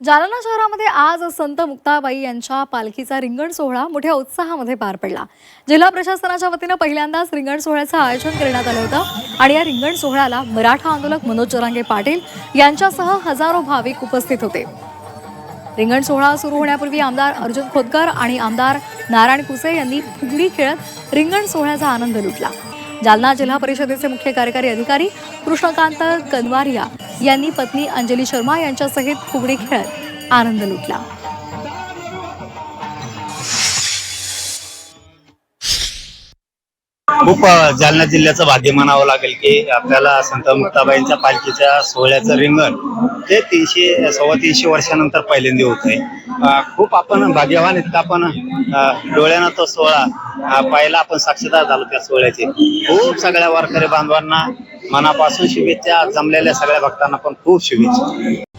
जालना शहरामध्ये आज संत मुक्ताबाई यांच्या पालखीचा रिंगण सोहळा मोठ्या उत्साहामध्ये पार पडला। जिल्हा प्रशासनाच्या वतीने पहिल्यांदाच रिंगण सोहळ्याचं आयोजन करण्यात आलं होतं आणि या रिंगण सोहळ्याला मराठा आंदोलक मनोज जरांगे पाटील यांच्यासह हजारो भाविक उपस्थित होते। रिंगण सोहळा सुरू होण्यापूर्वी आमदार अर्जुन खोतकर आणि आमदार नारायण कुसे यांनी फुगडी खेळत रिंगण सोहळ्याचा आनंद लुटला। जालना जिल्हा परिषदेचे मुख्य कार्यकारी अधिकारी कृष्णकांत कनवारिया यांनी पत्नी अंजली शर्मा यांच्यासहित फुगडी खेळत आनंद लुटला। खूप जालना जिल्ह्याचं भाग्य म्हणावं लागेल की आपल्याला संत मुक्ताबाईंच्या पालखीच्या सोहळ्याचं रिंगण ते 300-325 वर्षानंतर पहिल्यांदा होत आहे। खूप आपण भाग्यवान आहेत, आपण डोळ्यानं तो सोहळा पाहिला, आपण साक्षीदार झालो त्या सोहळ्याचे। खूप सगळ्या वारकरी बांधवांना मनापासून शुभेच्छा, जमलेल्या सगळ्या भक्तांना पण खूप शुभेच्छा।